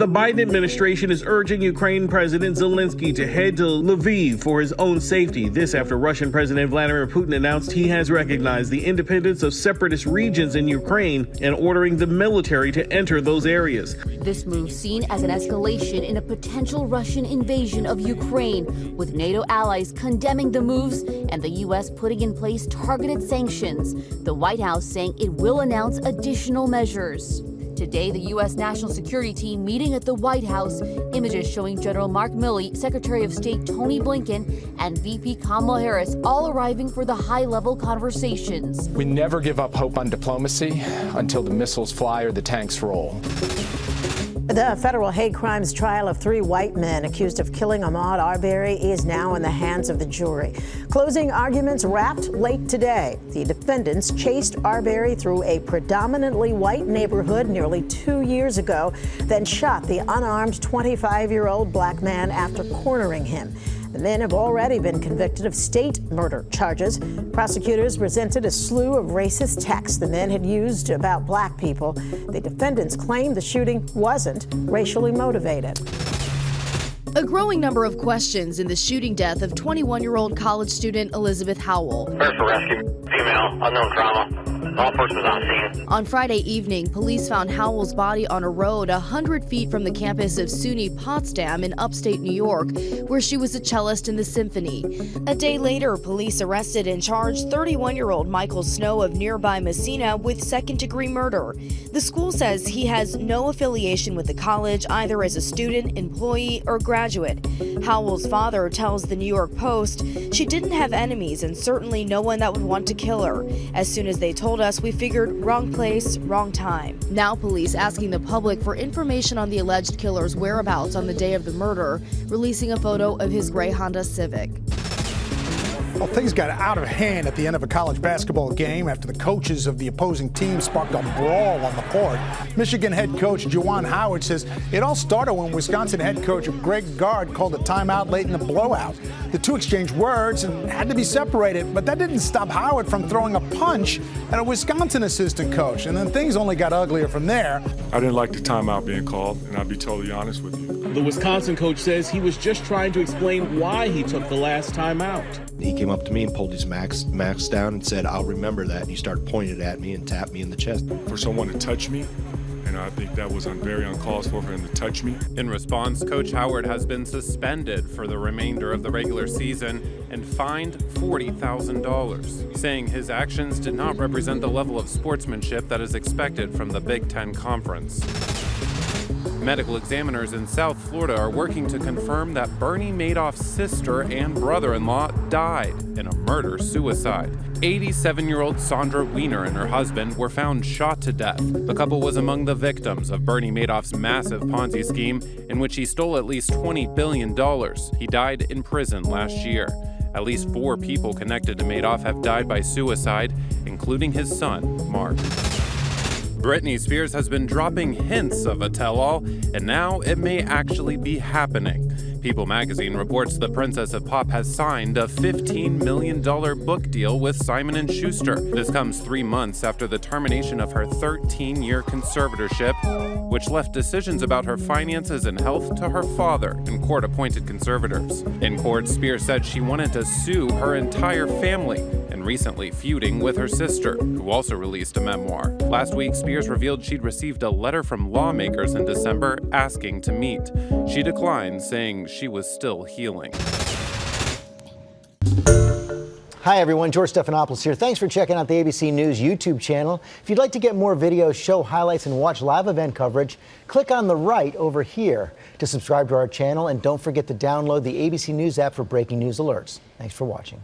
The Biden administration is urging Ukraine President Zelensky to head to Lviv for his own safety. This after Russian President Vladimir Putin announced he has recognized the independence of separatist regions in Ukraine and ordering the military to enter those areas. This move seen as an escalation in a potential Russian invasion of Ukraine, with NATO allies condemning the moves and the U.S. putting in place targeted sanctions. The White House saying it will announce additional measures. Today, the U.S. National Security Team meeting at the White House. Images showing General Mark Milley, Secretary of State Tony Blinken, and VP Kamala Harris all arriving for the high-level conversations. We never give up hope on diplomacy until the missiles fly or the tanks roll. The federal hate crimes trial of 3 white men accused of killing Ahmaud Arbery is now in the hands of the jury. Closing arguments wrapped late today. The defendants chased Arbery through a predominantly white neighborhood nearly 2 years ago, then shot the unarmed 25-year-old black man after cornering him. The men have already been convicted of state murder charges. Prosecutors presented a slew of racist texts the men had used about black people. The defendants claim the shooting wasn't racially motivated. A growing number of questions in the shooting death of 21-year-old college student Elizabeth Howell. Search for rescue, female, unknown trauma. All persons on scene. On Friday evening, police found Howell's body on a road 100 feet from the campus of SUNY Potsdam in upstate New York, where she was a cellist in the symphony. A day later, police arrested and charged 31-year-old Michael Snow of nearby Messina with second-degree murder. The school says he has no affiliation with the college, either as a student, employee, or graduate. Howell's father tells the New York Post she didn't have enemies and certainly no one that would want to kill her. As soon as they told us, we figured wrong place, wrong time. Now police asking the public for information on the alleged killer's whereabouts on the day of the murder, releasing a photo of his gray Honda Civic. Well, things got out of hand at the end of a college basketball game after the coaches of the opposing team sparked a brawl on the court. Michigan head coach Juwan Howard says it all started when Wisconsin head coach Greg Gard called a timeout late in the blowout. The two exchanged words and had to be separated, but that didn't stop Howard from throwing a punch at a Wisconsin assistant coach, and then things only got uglier from there. I didn't like the timeout being called, and I'll be totally honest with you. The Wisconsin coach says he was just trying to explain why he took the last timeout. He came up to me and pulled his max down and said, "I'll remember that." And he started pointing it at me and tapped me in the chest. For someone to touch me, and I think that was very uncalled for him to touch me. In response, Coach Howard has been suspended for the remainder of the regular season and fined $40,000, saying his actions did not represent the level of sportsmanship that is expected from the Big Ten Conference. Medical examiners in South Florida are working to confirm that Bernie Madoff's sister and brother-in-law died in a murder-suicide. 87-year-old Sandra Weiner and her husband were found shot to death. The couple was among the victims of Bernie Madoff's massive Ponzi scheme in which he stole at least $20 billion. He died in prison last year. At least 4 people connected to Madoff have died by suicide, including his son, Mark. Britney Spears has been dropping hints of a tell-all, and now it may actually be happening. People magazine reports the Princess of Pop has signed a $15 million book deal with Simon & Schuster. This comes 3 months after the termination of her 13-year conservatorship, which left decisions about her finances and health to her father and court-appointed conservators. In court, Spears said she wanted to sue her entire family, and recently feuding with her sister, who also released a memoir. Last week, Spears revealed she'd received a letter from lawmakers in December asking to meet. She declined, saying she was still healing. Hi everyone, George Stephanopoulos here. Thanks for checking out the ABC News YouTube channel. If you'd like to get more videos, show highlights, and watch live event coverage, click on the right over here to subscribe to our channel, and don't forget to download the ABC News app for breaking news alerts. Thanks for watching.